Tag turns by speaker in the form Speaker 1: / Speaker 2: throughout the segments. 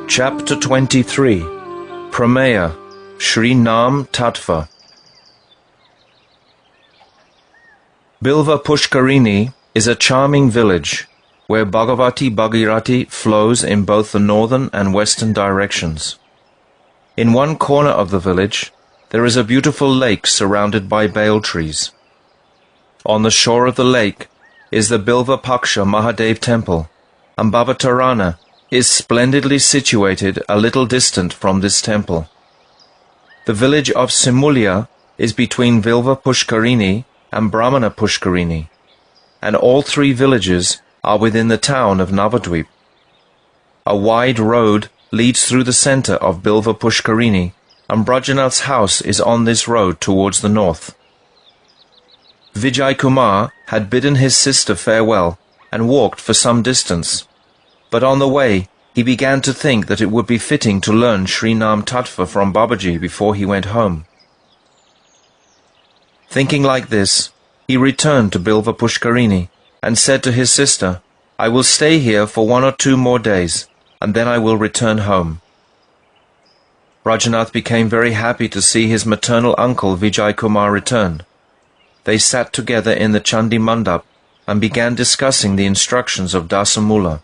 Speaker 1: Chapter 23 Prameya Shri Nam Tattva. Bilva Pushkarini is a charming village where Bhagavati Bhagirati flows in both the northern and western directions. In one corner of the village, there is a beautiful lake surrounded by bael trees. On the shore of the lake is the Bilva Paksha Mahadev temple, and Bhavatarana is splendidly situated a little distant from this temple. The village of Simulya is between Bilva Pushkarini and Brahmana Pushkarini, and all three villages are within the town of Navadvip. A wide road leads through the center of Bilva Pushkarini, and Brajanath's house is on this road towards the north. Vijay Kumar had bidden his sister farewell and walked for some distance, but on the way he began to think that it would be fitting to learn Sri Nam Tattva from Babaji before he went home. Thinking like this, he returned to Bilva Pushkarini and said to his sister, "I will stay here for 1 or 2 more days, and then I will return home." Brajanath became very happy to see his maternal uncle Vijay Kumar return. They sat together in the Chandi Mandap and began discussing the instructions of Dasamula.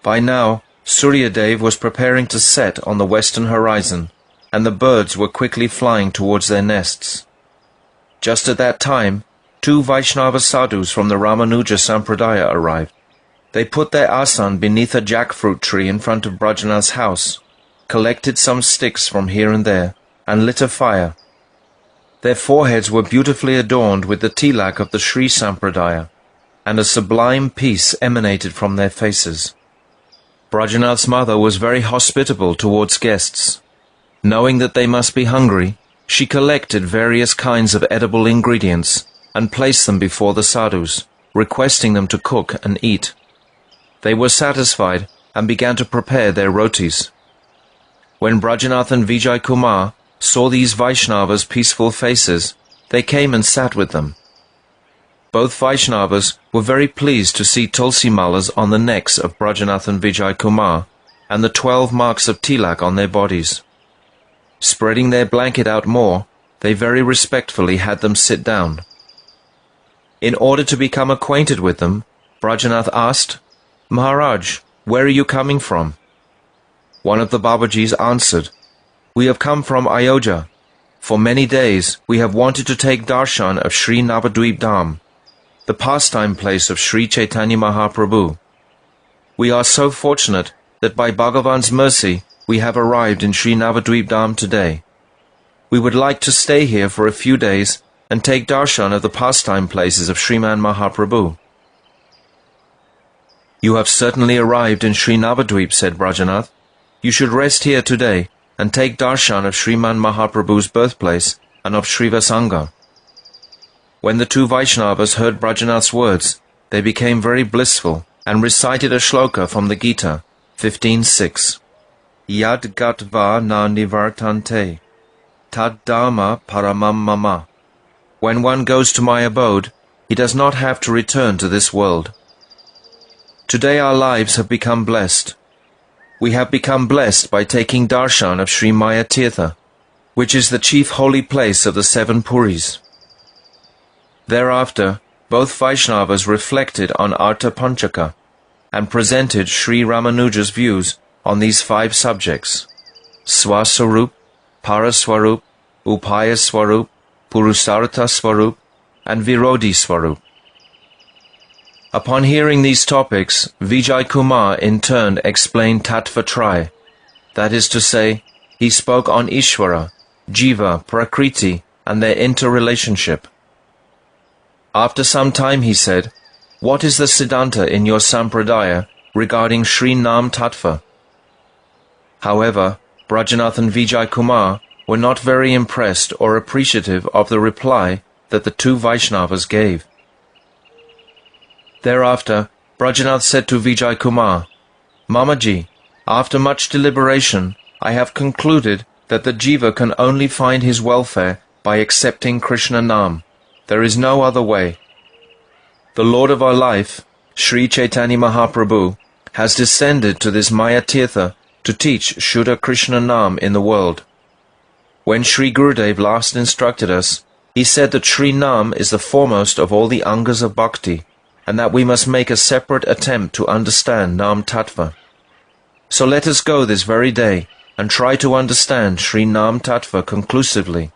Speaker 1: By now, Suryadev was preparing to set on the western horizon, and the birds were quickly flying towards their nests. Just at that time, 2 Vaishnava sadhus from the Ramanuja Sampradaya arrived. They put their asan beneath a jackfruit tree in front of Brajanath's house, collected some sticks from here and there, and lit a fire. Their foreheads were beautifully adorned with the tilak of the Sri Sampradaya, and a sublime peace emanated from their faces. Brajanath's mother was very hospitable towards guests. Knowing that they must be hungry, she collected various kinds of edible ingredients and placed them before the sadhus, requesting them to cook and eat. They were satisfied and began to prepare their rotis. When Brajanath and Vijay Kumar saw these Vaishnavas' peaceful faces, they came and sat with them. Both Vaishnavas were very pleased to see tulsi malas on the necks of Brajanath and Vijay Kumar, and the 12 marks of tilak on their bodies. Spreading their blanket out more, they very respectfully had them sit down. In order to become acquainted with them, Brajanath asked, "Maharaj, where are you coming from?" One of the Babajis answered, "We have come from Ayodhya. For many days we have wanted to take darshan of Sri Navadvip Dham, the pastime place of Sri Chaitanya Mahaprabhu. We are so fortunate that by Bhagavan's mercy we have arrived in Sri Navadvip Dham today. We would like to stay here for a few days and take darshan of the pastime places of Sriman Mahaprabhu." "You have certainly arrived in Sri Navadvip," said Brajanath. "You should rest here today and take darshan of Sriman Mahaprabhu's birthplace and of Srivasanga." When the 2 Vaishnavas heard Brajanath's words, they became very blissful and recited a shloka from the Gita, 15:6. Yad gatva na nivartante, tad dharma paramam mama. When one goes to my abode, he does not have to return to this world. Today our lives have become blessed. We have become blessed by taking darshan of Sri Maya Tirtha, which is the chief holy place of the 7 Puris. Thereafter, both Vaishnavas reflected on Artha Panchaka and presented Sri Ramanuja's views on these 5 subjects: Swaswarup, Paraswarup, Upaya Swarup, Purusartha Swarup, and Virodhi Swarup. Upon hearing these topics, Vijay Kumar in turn explained Tattva Traya. That is to say, he spoke on Ishvara, Jiva, Prakriti, and their interrelationship. After some time he said, "What is the Siddhanta in your Sampradaya regarding Sri Nam Tattva?" However, Brajanath and Vijay Kumar were not very impressed or appreciative of the reply that the 2 Vaishnavas gave. Thereafter, Brajanath said to Vijay Kumar, "Mamaji, after much deliberation, I have concluded that the jiva can only find his welfare by accepting Krishna Nam. There is no other way. The Lord of our life, Sri Chaitanya Mahaprabhu, has descended to this Maya Tirtha to teach Shuddha Krishna Nam in the world. When Sri Gurudev last instructed us, he said that Sri Nam is the foremost of all the angas of bhakti, and that we must make a separate attempt to understand Nam Tattva. So let us go this very day and try to understand Sri Nam Tattva conclusively.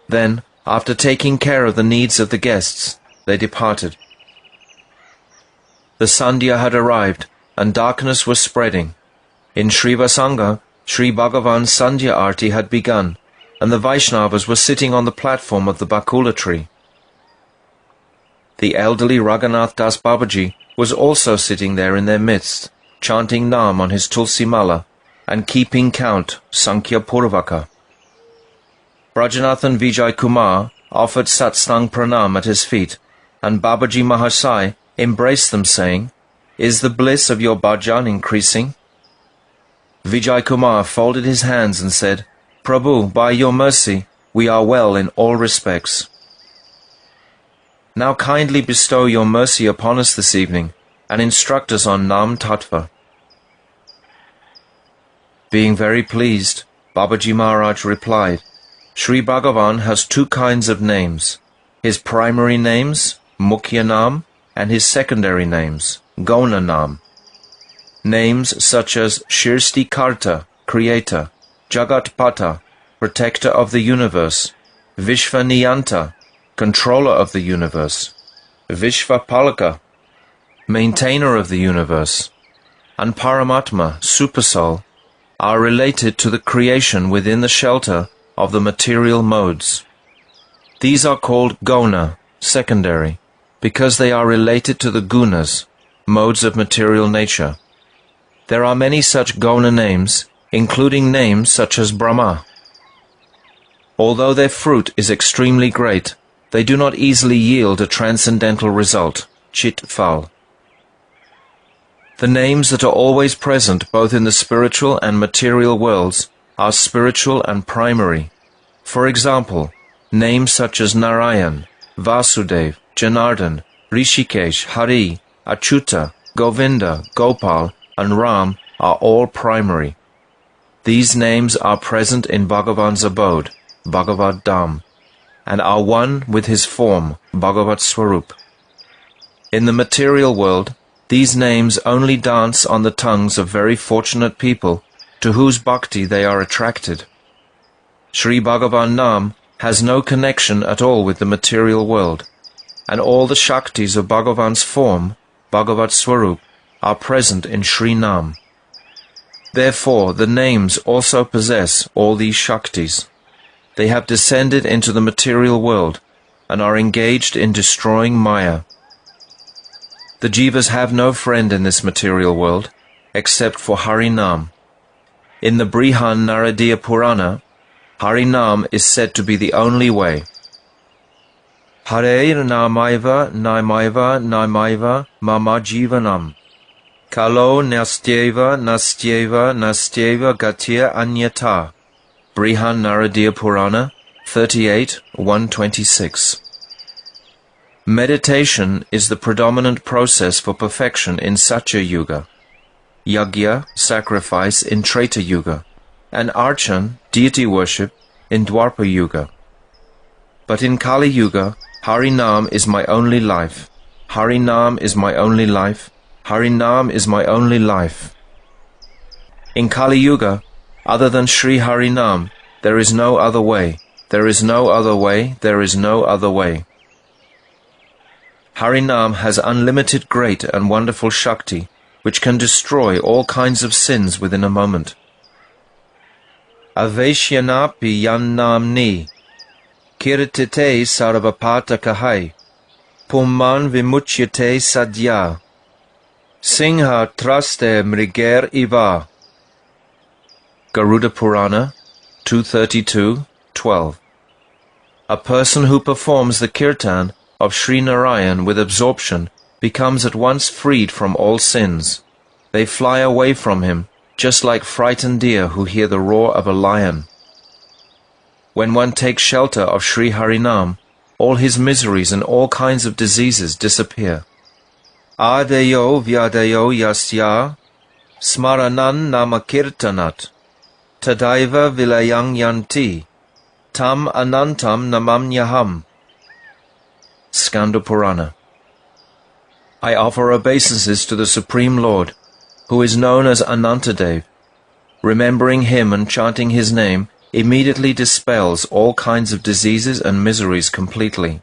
Speaker 1: Then, after taking care of the needs of the guests, they departed. The Sandhya had arrived, and darkness was spreading. In Srivasanga, Sri Bhagavan's Sandhya Arti had begun, and the Vaishnavas were sitting on the platform of the Bakula tree. The elderly Raghunath Das Babaji was also sitting there in their midst, chanting Nam on his Tulsi Mala, and keeping count, Sankhya Purvaka. Brajanathan Vijay Kumar offered Satsang Pranam at his feet, and Babaji Mahasai embraced them, saying, "Is the bliss of your bhajan increasing?" Vijay Kumar folded his hands and said, "Prabhu, by your mercy, we are well in all respects. Now kindly bestow your mercy upon us this evening, and instruct us on Nam Tattva." Being very pleased, Babaji Maharaj replied, "Sri Bhagavan has two kinds of names, his primary names, Mukhya Nam, and his secondary names, Gauna Nam. Names such as Shirsti Karta, Creator, Jagat Pata, Protector of the Universe, Vishvaniyanta, Controller of the Universe, Vishvapalaka, Maintainer of the Universe, and Paramatma, Supersoul, are related to the creation within the shelter of the material modes. These are called Gauna, secondary, because they are related to the gunas, modes of material nature. There are many such Gauna names, including names such as Brahma. Although their fruit is extremely great, they do not easily yield a transcendental result, Chit Phal. The names that are always present both in the spiritual and material worlds are spiritual and primary. For example, names such as Narayan, Vasudev, Janardhan, Rishikesh, Hari, Achyuta, Govinda, Gopal, and Ram are all primary. These names are present in Bhagavan's abode, Bhagavad Dham, and are one with his form, Bhagavat Swarup. In the material world, these names only dance on the tongues of very fortunate people to whose bhakti they are attracted. Sri Bhagavan Nam has no connection at all with the material world, and all the Shaktis of Bhagavan's form, Bhagavat Swarup, are present in Sri Nam. Therefore, the names also possess all these Shaktis. They have descended into the material world and are engaged in destroying Maya. The Jivas have no friend in this material world except for Harinam. In the Brihan Naradiya Purana, Harinam is said to be the only way. Hareir namaiva namaiva namaiva mama jivanam. Kalo nastyeva nastyeva nastyeva gatir anyata. Brihan Naradiya Purana 38:126. Meditation is the predominant process for perfection in Satya Yuga, Yagya, sacrifice, in Treta Yuga, and Archan, deity worship, in Dwapara Yuga. But in Kali Yuga, Harinam is my only life. Harinam is my only life. Harinam is my only life. In Kali Yuga, other than Sri Harinam, there is no other way. There is no other way. There is no other way. Harinam has unlimited great and wonderful Shakti, which can destroy all kinds of sins within a moment. Aveshyanapi yannamni, kirtite sarvapata kahai, pumman vimuchyate sadhya, singha traste mriger iva. Garuda Purana 232:12. A person who performs the kirtan of Sri Narayan with absorption becomes at once freed from all sins. They fly away from him, just like frightened deer who hear the roar of a lion. When one takes shelter of Sri Harinam, all his miseries and all kinds of diseases disappear. Adayo vyadayo yasya smaranan namakirtanat tadaiva vilayang yanti tam anantam namamnyaham. Skanda Purana. I offer obeisances to the Supreme Lord, who is known as Anantadev. Remembering him and chanting his name immediately dispels all kinds of diseases and miseries completely.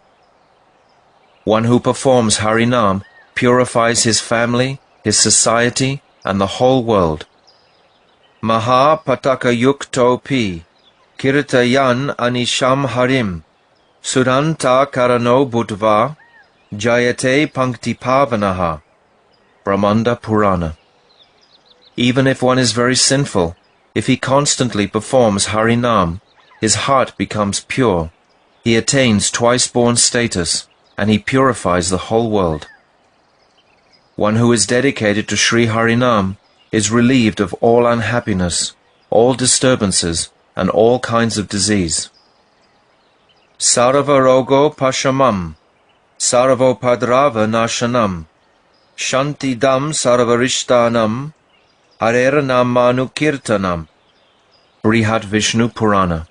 Speaker 1: One who performs Harinam purifies his family, his society, and the whole world. Maha pataka yukto pi, kirtayan anisham harim, suranta karano budva, jayate pankti pavanaha. Brahmanda Purana. Even if one is very sinful, if he constantly performs Harinam, his heart becomes pure, he attains twice-born status, and he purifies the whole world. One who is dedicated to Sri Harinam is relieved of all unhappiness, all disturbances, and all kinds of disease. Saravarogo pashamam, saravopadrava nashanam, shantidam sarvarishtanam, Hareranamanu Kirtanam. Brihad Vishnu Purana.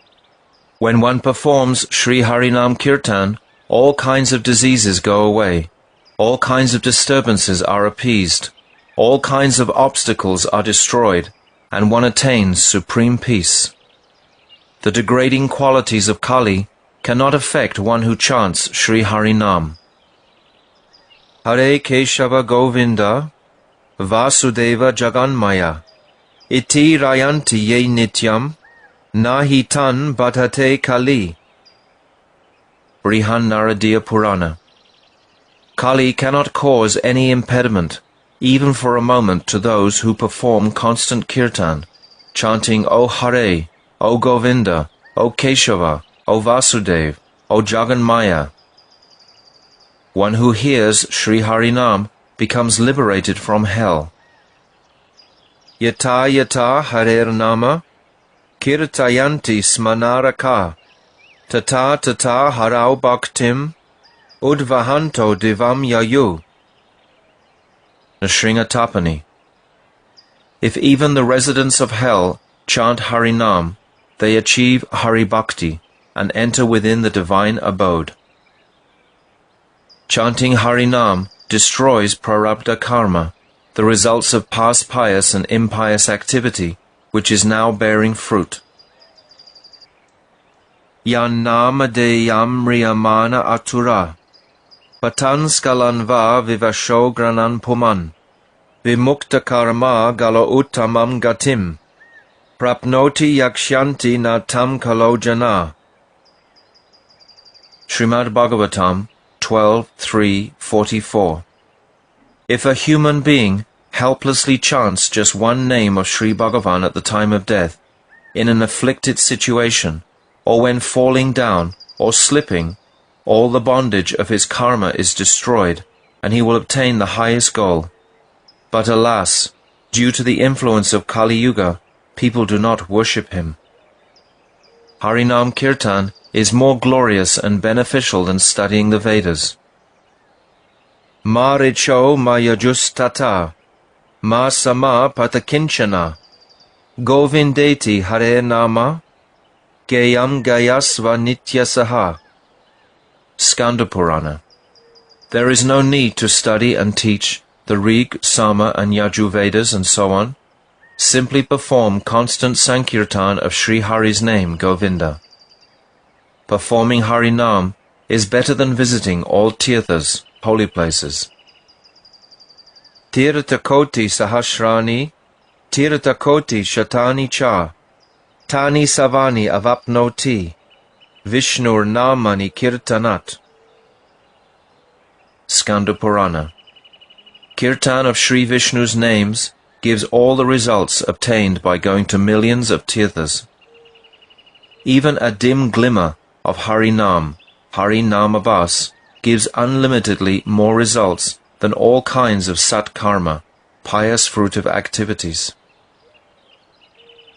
Speaker 1: When one performs Sri Harinam Kirtan, all kinds of diseases go away, all kinds of disturbances are appeased, all kinds of obstacles are destroyed, and one attains supreme peace. The degrading qualities of Kali cannot affect one who chants Sri Harinam. Hare Keshava Govinda Vasudeva Jaganmaya Iti Rayanti Ye Nityam Nahi Tan Badhate Kali. Brihan Naradiya Purana. Kali cannot cause any impediment, even for a moment, to those who perform constant kirtan, chanting O Hare, O Govinda, O Keshava, O Vasudeva, O Jaganmaya. One who hears Sri Harinam becomes liberated from hell. Yata yata harer nama kirtayanti smanaraka tata tata harau bhaktim udvahanto divam yayu. Nrsingatapani. If even the residents of hell chant Harinam, they achieve Hari Bhakti and enter within the divine abode. Chanting Harinam destroys prarabdha karma, the results of past pious and impious activity, which is now bearing fruit. Yan nama deyam riyamana atura, patan skalanva vivasho granan puman, vimukta karma galo uttamam gatim, prapnoti yakshyanti natam kalojana. Srimad Bhagavatam 12:3-44. If a human being helplessly chants just one name of Sri Bhagavan at the time of death, in an afflicted situation, or when falling down or slipping, all the bondage of his karma is destroyed, and he will obtain the highest goal. But alas, due to the influence of Kali Yuga, people do not worship him. Harinam Kirtan is more glorious and beneficial than studying the Vedas. Ma richo ma yajustata, ma sama patakinchana, govindeti hare nama, gayam gayasva nityasaha. Skanda Purana. There is no need to study and teach the Rig, Sama and Yaju Vedas and so on. Simply perform constant Sankirtan of Sri Hari's name, Govinda. Performing Harinam is better than visiting all tirthas, holy places. Tirtakoti sahasrani, tirtakoti shatani cha, tani savani avapnoti, Vishnur namani kirtanat. Skanda Purana. Kirtan of Sri Vishnu's names gives all the results obtained by going to millions of tirthas. Even a dim glimmer of Harinam, Harinamabhas, gives unlimitedly more results than all kinds of sat karma, pious fruit of activities.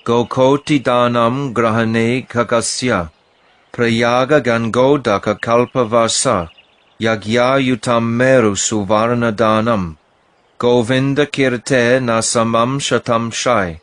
Speaker 1: Gokoti danam grahane kakasya, prayaga gangodaka kalpavasa, Yagyayutam meru suvarna danam, Govinda kirte nasamam shatam shai.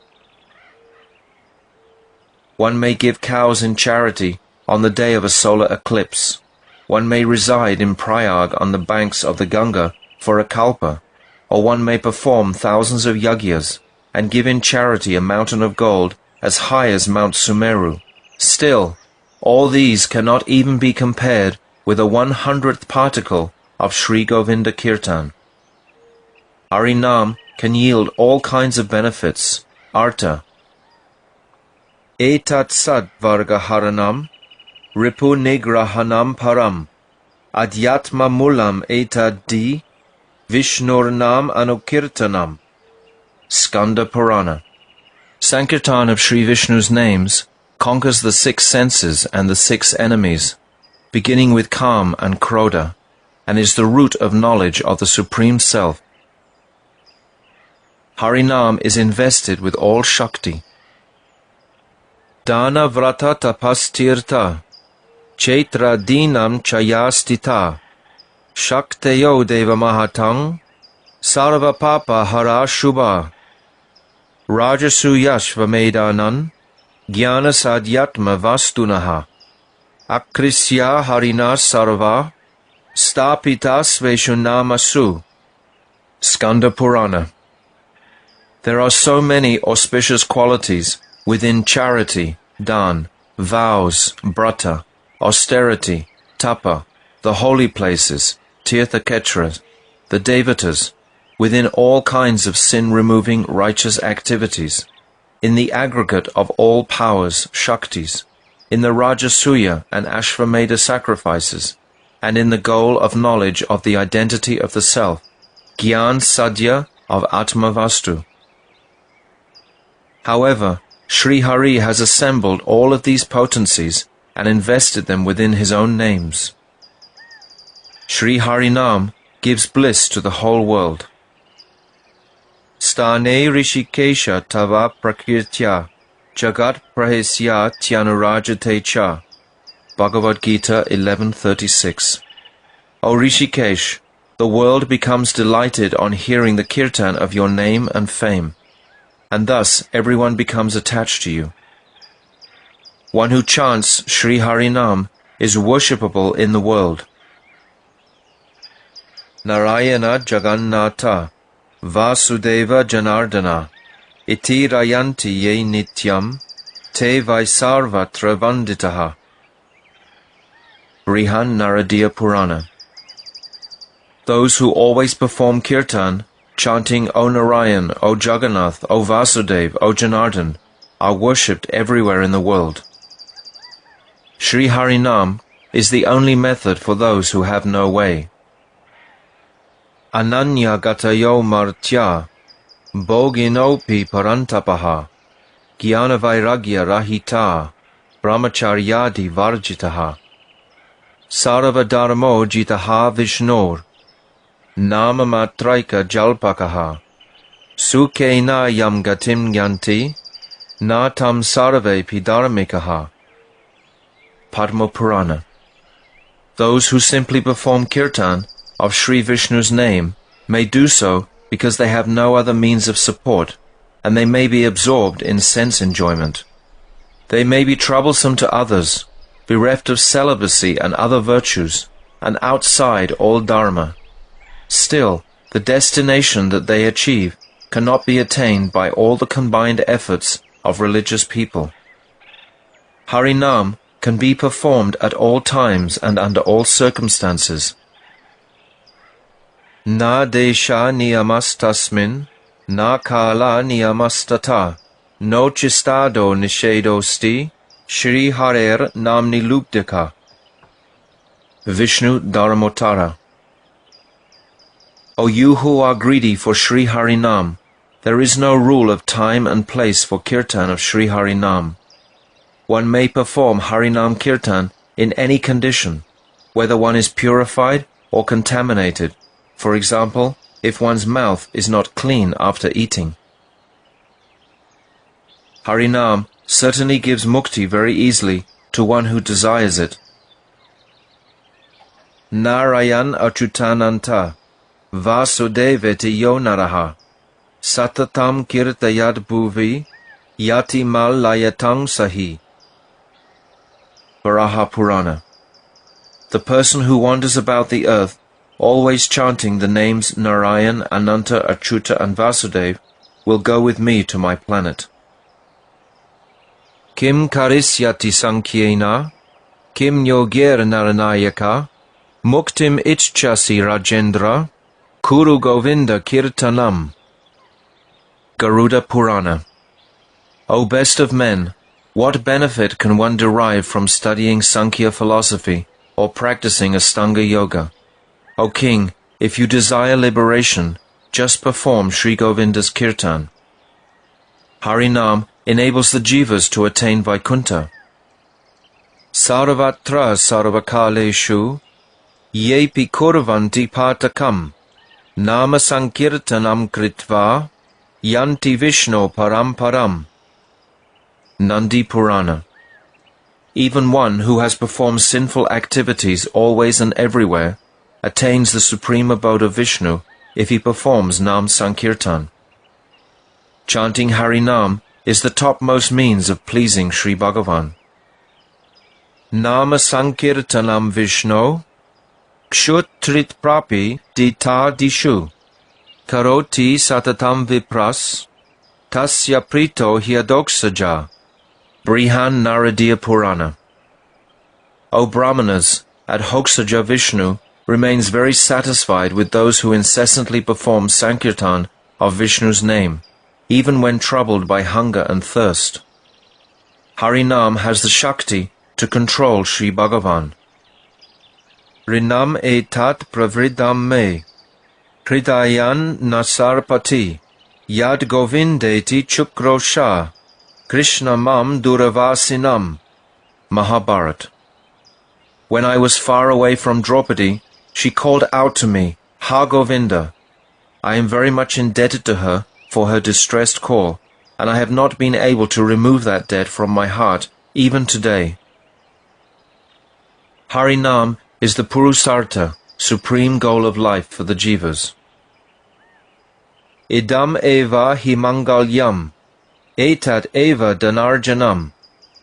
Speaker 1: One may give cows in charity on the day of a solar eclipse. One may reside in Prayag on the banks of the Ganga for a kalpa, or one may perform thousands of yagyas and give in charity a mountain of gold as high as Mount Sumeru. Still, all these cannot even be compared with a 100th particle of Sri Govinda Kirtan. Harinam can yield all kinds of benefits. Artha. Etat sad varga haranam, ripu nigrahanam param, adhyatma mulam etad di, vishnurnam anukirtanam. Skanda Purana. Sankirtan of Sri Vishnu's names conquers the 6 senses and the 6 enemies, beginning with Kam and Krodha, and is the root of knowledge of the Supreme Self. Harinam is invested with all Shakti. Dana vrata tapastirta, Chaitra dinam chayastita, Shakteyo deva mahatang, Sarva papa hara shubha, Rajasu yashva medanan, Jnana sadhyatma vastunaha, Akrisya harina sarva, Stapita sveshunamasu. Skanda Purana. There are so many auspicious qualities within charity, dan, vows, brata, austerity, tapa, the holy places, tirthaketras, the devatas, within all kinds of sin-removing righteous activities, in the aggregate of all powers, shaktis, in the Rajasuya and Ashvamedha sacrifices, and in the goal of knowledge of the identity of the self, Gyan Sadhya of Atmavastu. However, Sri Hari has assembled all of these potencies and invested them within his own names. Sri Harinam gives bliss to the whole world. Stane Rishikesha Tava Prakirtya Jagat Prahisya Tyanurajate Cha. Bhagavad Gita 11:36. O Rishikesh, the world becomes delighted on hearing the kirtan of your name and fame, and thus everyone becomes attached to you. One who chants Sri Harinam is worshipable in the world. Narayana Jagannatha Vasudeva Janardana Iti Rayanti Ye Nityam Te Vaisarvatra Vanditaha. Brihan Naradiya Purana. Those who always perform kirtan, chanting O Narayan, O Jagannath, O Vasudev, O Janardhan, are worshipped everywhere in the world. Sri Harinam is the only method for those who have no way. Ananya gatayo martya, bhoginopi parantapaha, jnana vairagya rahita, brahmacharyadi varjitaha. Sarva dharmo jitaha vishnor, nama matraika jalpakaha, sukena yam gatim yanti, na tam sarve pidharmikaha. Padma Purana. Those who simply perform kirtan of Sri Vishnu's name may do so because they have no other means of support, and they may be absorbed in sense enjoyment. They may be troublesome to others, bereft of celibacy and other virtues, and outside all Dharma. Still, the destination that they achieve cannot be attained by all the combined efforts of religious people. Harinam can be performed at all times and under all circumstances. Na desha niyamastasmin, na kala niyamastata, no chistado nishedosti, Shri Harer namni lupdika. Vishnu Dharamotara. O you who are greedy for Sri Harinam, there is no rule of time and place for kirtan of Sri Harinam. One may perform Harinam kirtan in any condition, whether one is purified or contaminated, for example, if one's mouth is not clean after eating. Harinam certainly gives mukti very easily to one who desires it. Narayan Achutananta, Vasudeveti Yonaraha, Satatam Kirtayad Bhuvi, Yati Mal Layatang Sahi. Varaha Purana. The person who wanders about the earth, always chanting the names Narayan, Ananta, Achyuta and Vasudev, will go with me to my planet. Kim karisyati sankhyena, kim yogir naranayaka, muktim ichchasi Rajendra, kuru Govinda kirtanam. Garuda Purana. O best of men, what benefit can one derive from studying Sankhya philosophy or practicing Astanga Yoga? O king, if you desire liberation, just perform Sri Govinda's kirtan. Harinam enables the jivas to attain Vaikuntha. Sarvatra sarvakaleshu, yepi kurvanti patakam, nama sankirtanam kritva, yanti Vishnu paramparam. Nandi Purana. Even one who has performed sinful activities always and everywhere attains the supreme abode of Vishnu if he performs Nam Sankirtan. Chanting Harinam is the topmost means of pleasing Sri Bhagavan. Nama Sankirtanam Vishnu, Kshutrit Prapi Dita Dishu, Karoti Satatam Vipras, Tasya Prito Hyadoksaja. Brihan Naradiya Purana. O Brahmanas, at Hoksaja Vishnu remains very satisfied with those who incessantly perform Sankirtan of Vishnu's name, even when troubled by hunger and thirst. Harinam has the Shakti to control Sri Bhagavan. Rinam etat pravridam me, Hridayan nasarpati, Yad Govindeti chukrosha, Krishna mam duravasinam. Mahabharat. When I was far away from Draupadi, she called out to me, Ha Govinda. I am very much indebted to her for her distressed call, and I have not been able to remove that debt from my heart, even today. Harinam is the Purusartha, supreme goal of life for the jivas. Idam eva himangalyam, etat eva dhanarjanam,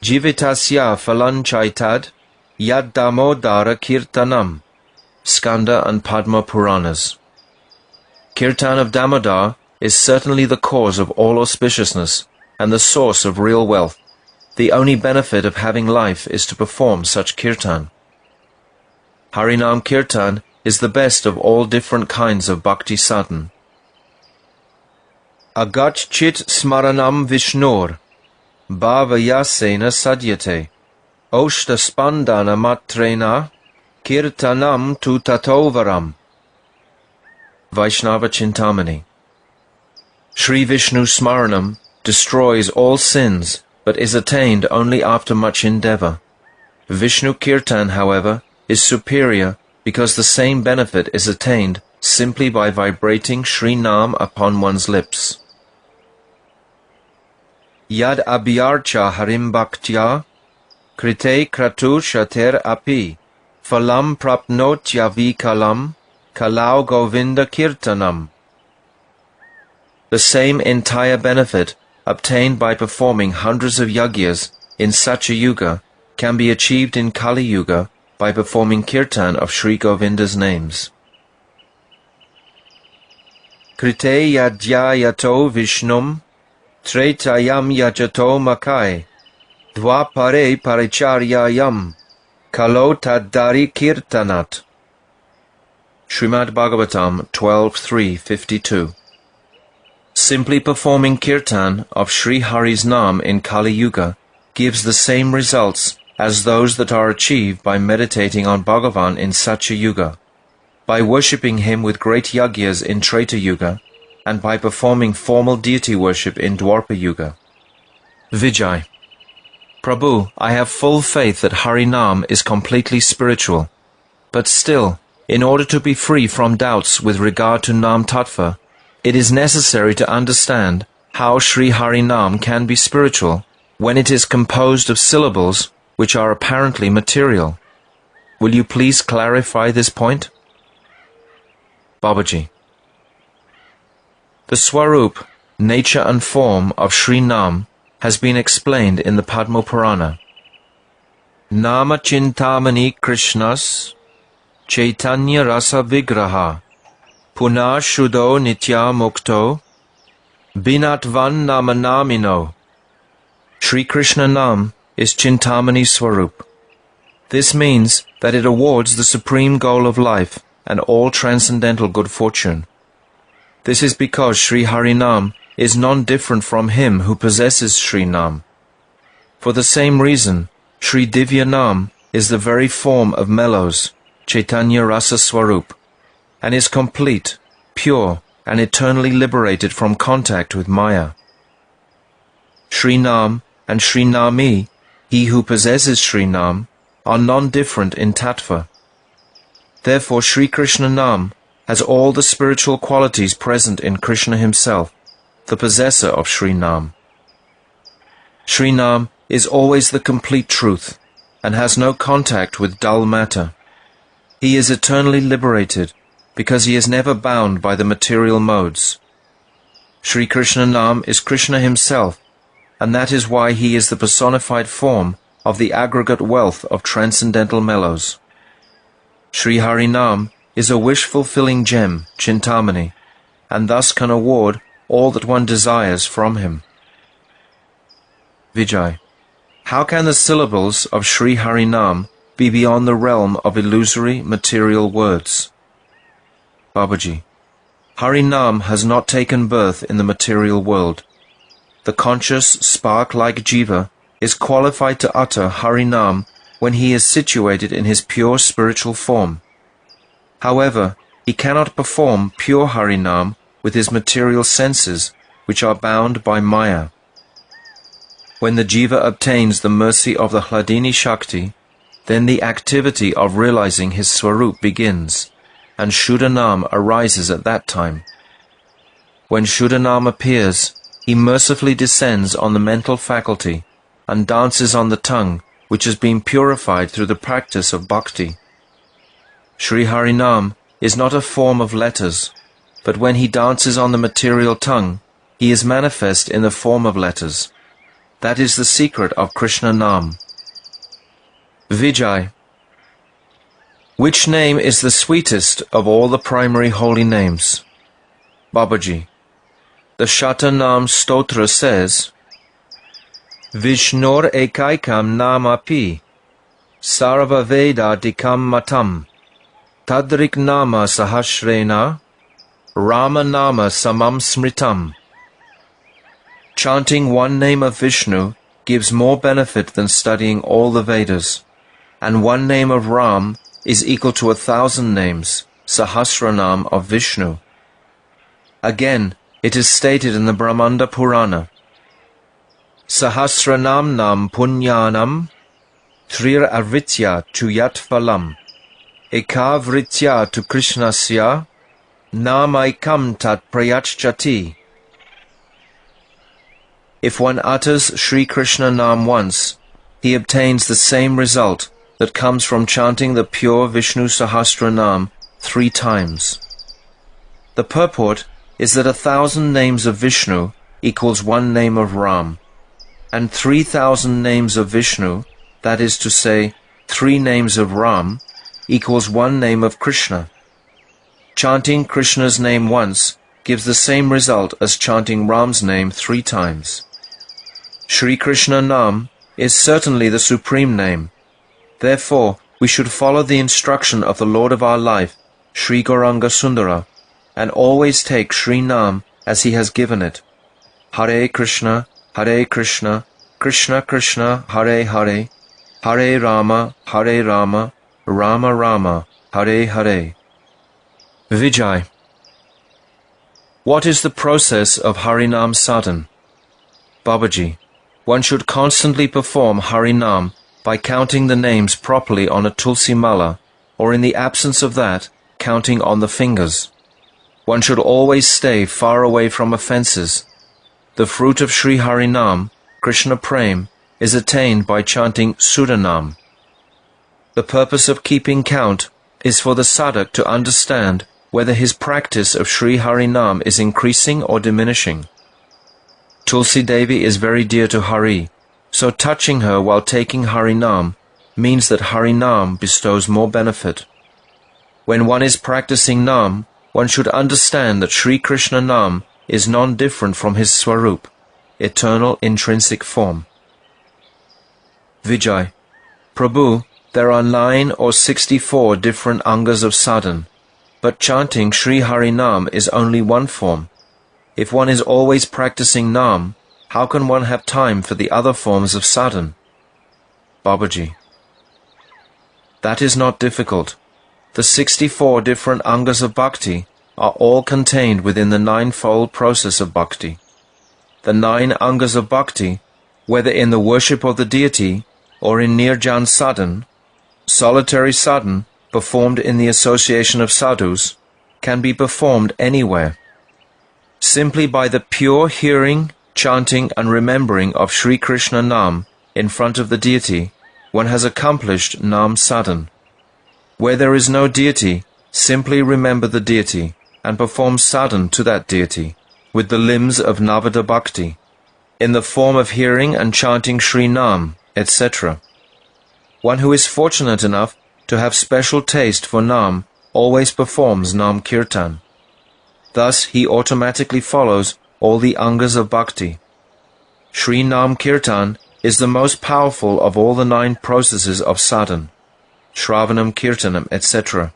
Speaker 1: jivitasya phalanchaitad, yad damodara kirtanam. Skanda and Padma Puranas. Kirtan of Damodar is certainly the cause of all auspiciousness and the source of real wealth. The only benefit of having life is to perform such kirtan. Harinam Kirtan is the best of all different kinds of bhakti sadhan. Agach chit smaranam vishnur, bhavayasena sadyate, oshta spandana matrena, kirtanam tu tatovaram. Vaishnava Chintamani. Sri Vishnu Smaranam destroys all sins, but is attained only after much endeavor. Vishnu Kirtan, however, is superior because the same benefit is attained simply by vibrating Sri Nam upon one's lips. Yad abhyarcha harim bhaktya, krite kratu shater api, phalam prapnotya vikalam, kalau govinda kirtanam. The same entire benefit obtained by performing hundreds of yagyas in Satya Yuga can be achieved in Kali Yuga by performing kirtan of Sri Govinda's names. Krite yadyayato vishnum, tretayam yajato makai, dvapare paricharyayam, kalo taddari kirtanat. Srimad Bhagavatam 12.3.52. Simply performing kirtan of Sri Hari's Nam in Kali Yuga gives the same results as those that are achieved by meditating on Bhagavan in Satya Yuga, by worshipping him with great yagyas in Treta Yuga, and by performing formal deity worship in Dwarpa Yuga. Vijay. Prabhu, I have full faith that Harinam is completely spiritual, but still, in order to be free from doubts with regard to Nam Tattva, it is necessary to understand how Sri Harinam can be spiritual when it is composed of syllables which are apparently material. will you please clarify this point? Babaji. The Swarup, nature and form of Sri Nam has been explained in the Padma Purana. Nama Chintamani Krishnas Chaitanya Rasa Vigraha Punar Shuddho Nitya Mukto Binatvan Namanamino. Sri Krishna Nam is Chintamani Swarup. This means that it awards the supreme goal of life and all transcendental good fortune. This is because Sri Harinam is non-different from him who possesses Sri Nam. For the same reason, Sri Divya Nam is the very form of mellows, Chaitanya Rasa Swarup, and is complete, pure, and eternally liberated from contact with Maya. Sri Nam and Sri Nami, he who possesses Sri Nam, are non-different in Tattva. Therefore Sri Krishna Nam has all the spiritual qualities present in Krishna himself, the possessor of Sri Nam. Sri Nam is always the complete truth, and has no contact with dull matter. He is eternally liberated, because he is never bound by the material modes. Sri Krishna Nam is Krishna himself, and that is why he is the personified form of the aggregate wealth of transcendental mellows. Sri Harinam is a wish-fulfilling gem, Chintamani, and thus can award all that one desires from him. Vijay. How can the syllables of Sri Harinam be beyond the realm of illusory material words? Babaji. Harinam has not taken birth in the material world. The conscious, spark-like Jiva is qualified to utter Harinam when he is situated in his pure spiritual form. However, he cannot perform pure Harinam with his material senses, which are bound by Maya. When the Jiva obtains the mercy of the Hladini Shakti, then the activity of realizing his Swarup begins, and Shuddhanam arises at that time. When Shuddhanam appears, he mercifully descends on the mental faculty and dances on the tongue, which has been purified through the practice of bhakti. Sri Harinam is not a form of letters, but when he dances on the material tongue, he is manifest in the form of letters. That is the secret of Krishna Nam. Vijay. Which name is the sweetest of all the primary holy names? Babaji. The Shatanam Stotra says, Vishnur ekaikam namapi, sarva veda dikam matam, tadrik nama sahasrena, Rama nama samam smritam. Chanting one name of Vishnu gives more benefit than studying all the Vedas, and one name of Ram is equal to 1,000 names, Sahasranam of Vishnu. Again, it is stated in the Brahmanda Purana, Sahasranam nam punyanam trir avritya tu yat phalam eka vritya tu krishnasya namaikam tat prayachchati. If one utters Sri Krishna Nam once, he obtains the same result that comes from chanting the pure Vishnu Sahasranam 3 times. The purport is that 1,000 names of Vishnu equals 1 name of Ram, and 3,000 names of Vishnu, that is to say, 3 names of Ram, equals 1 name of Krishna. Chanting Krishna's name once gives the same result as chanting Ram's name 3 times. Sri Krishna Nam is certainly the supreme name. Therefore, we should follow the instruction of the Lord of our life, Sri Gauranga Sundara, and always take Sri Nam as he has given it. Hare Krishna, Krishna Krishna, Hare Hare, Hare Rama, Rama Rama, Hare Hare. Vijay. What is the process of Harinam sadhan? Babaji. One should constantly perform Harinam by counting the names properly on a tulsi mala, or in the absence of that, counting on the fingers. One should always stay far away from offences. The fruit of Sri Harinam, Krishna Prem, is attained by chanting Sudhanam. The purpose of keeping count is for the sadhak to understand whether his practice of Sri Harinam is increasing or diminishing. Tulsi Devi is very dear to Hari, so touching her while taking Harinam means that Harinam bestows more benefit. When one is practicing Nam, one should understand that Sri Krishna Nam is non-different from his Swarup, eternal intrinsic form. Vijay: Prabhu, there are 9 or 64 different angas of sadhan, but chanting Sri Harinam is only one form. If one is always practicing Nam, how can one have time for the other forms of sadhan? Babaji: That is not difficult. The 64 different angas of bhakti are all contained within the 9-fold process of bhakti. The 9 angas of bhakti, whether in the worship of the deity or in nirjan sadhan, solitary sadhan performed in the association of sadhus, can be performed anywhere. Simply by the pure hearing, chanting and remembering of Sri Krishna Nam in front of the deity, one has accomplished Nam sadhan. Where there is no deity, simply remember the deity and perform sadhan to that deity with the limbs of Navada Bhakti, in the form of hearing and chanting Sri Nam, etc. One who is fortunate enough to have special taste for Nam always performs Nam Kirtan. Thus he automatically follows all the angas of bhakti. Sri Nam Kirtan is the most powerful of all the 9 processes of sadhan, Shravanam, Kirtanam, etc.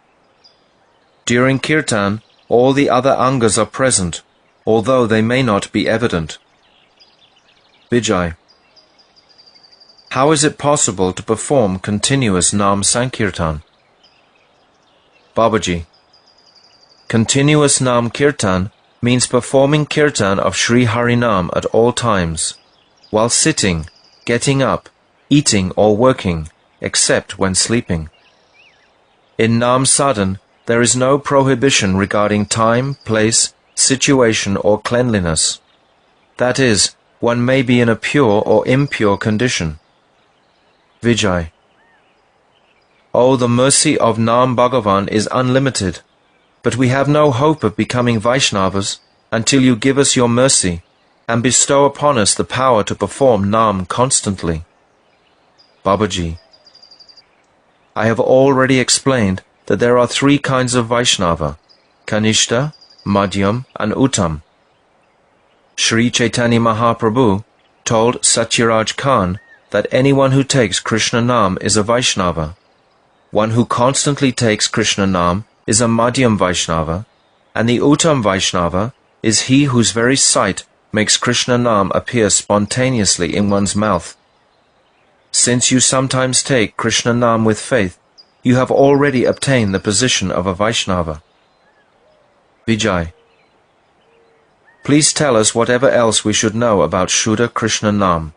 Speaker 1: During Kirtan, all the other angas are present, although they may not be evident. Vijay: How is it possible to perform continuous Nam Sankirtan? Babaji: Continuous Nam Kirtan means performing Kirtan of Sri Harinam at all times, while sitting, getting up, eating or working, except when sleeping. In Nam Sadhan, there is no prohibition regarding time, place, situation or cleanliness. That is, one may be in a pure or impure condition. Vijay: Oh, the mercy of Nam Bhagavan is unlimited, but we have no hope of becoming Vaishnavas until you give us your mercy and bestow upon us the power to perform Nam constantly. Babaji: I have already explained that there are 3 kinds of Vaishnava, Kanishta, Madhyam and Uttam. Sri Chaitanya Mahaprabhu told Satyaraj Khan that anyone who takes Krishna Nam is a Vaishnava. One who constantly takes Krishna Nam is a Madhyam Vaishnava, and the Uttam Vaishnava is he whose very sight makes Krishna Nam appear spontaneously in one's mouth. Since you sometimes take Krishna Nam with faith, you have already obtained the position of a Vaishnava. Vijay: Please tell us whatever else we should know about Shuddha Krishna Nam.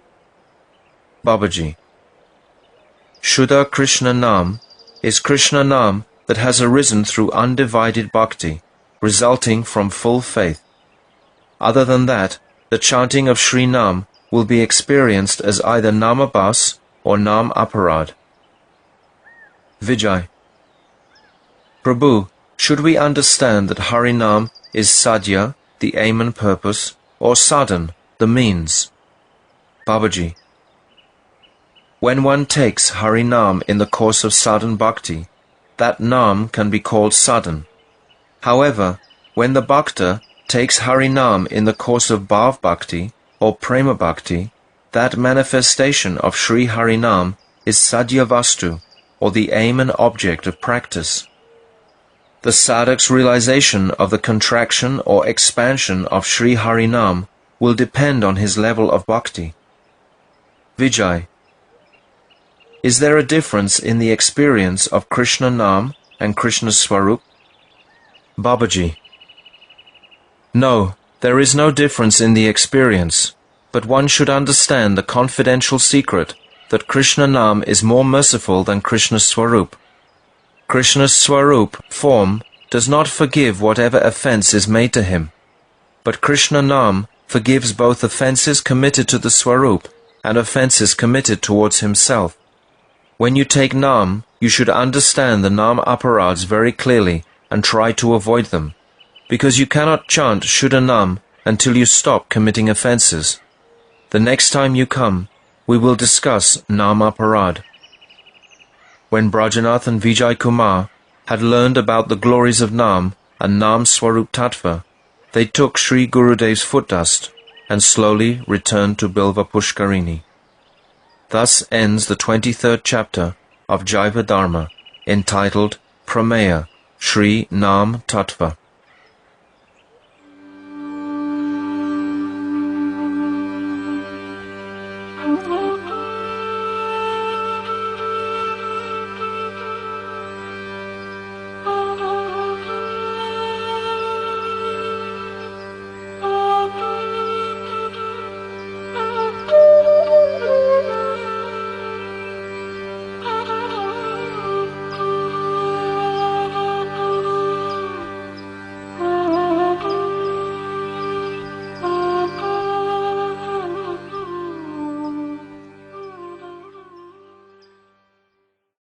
Speaker 1: Babaji: Shuddha Krishna Nam is Krishna Nam that has arisen through undivided bhakti, resulting from full faith. Other than that, the chanting of Sri Nam will be experienced as either Namabhas or Nam Aparad. Vijay: Prabhu, should we understand that Harinam is sadhya, the aim and purpose, or sadhan, the means? Babaji: When one takes Harinam in the course of sadhan bhakti, that Nam can be called sadhan. However, when the bhakta takes Harinam in the course of bhav bhakti or prema bhakti, that manifestation of Sri Harinam is sadhya vastu, or the aim and object of practice. The sadhak's realization of the contraction or expansion of Sri Harinam will depend on his level of bhakti. Vijay: Is there a difference in the experience of Krishna Nam and Krishna Swarup? Babaji: No, there is no difference in the experience, but one should understand the confidential secret that Krishna Nam is more merciful than Krishna Swarup. Krishna's Swarup, form, does not forgive whatever offense is made to him, but Krishna Nam forgives both offenses committed to the Swarup and offenses committed towards himself. When you take Nam, you should understand the Nam aparads very clearly and try to avoid them, because you cannot chant Shuddha Nam until you stop committing offences. The next time you come, we will discuss Nam aparad. When Brajanath and Vijay Kumar had learned about the glories of Nam and Nam Swarup Tattva, they took Sri Gurudev's foot dust and slowly returned to Bilva Pushkarini. Thus ends the 23rd chapter of Jaiva Dharma, entitled Prameya, Sri Nam Tattva.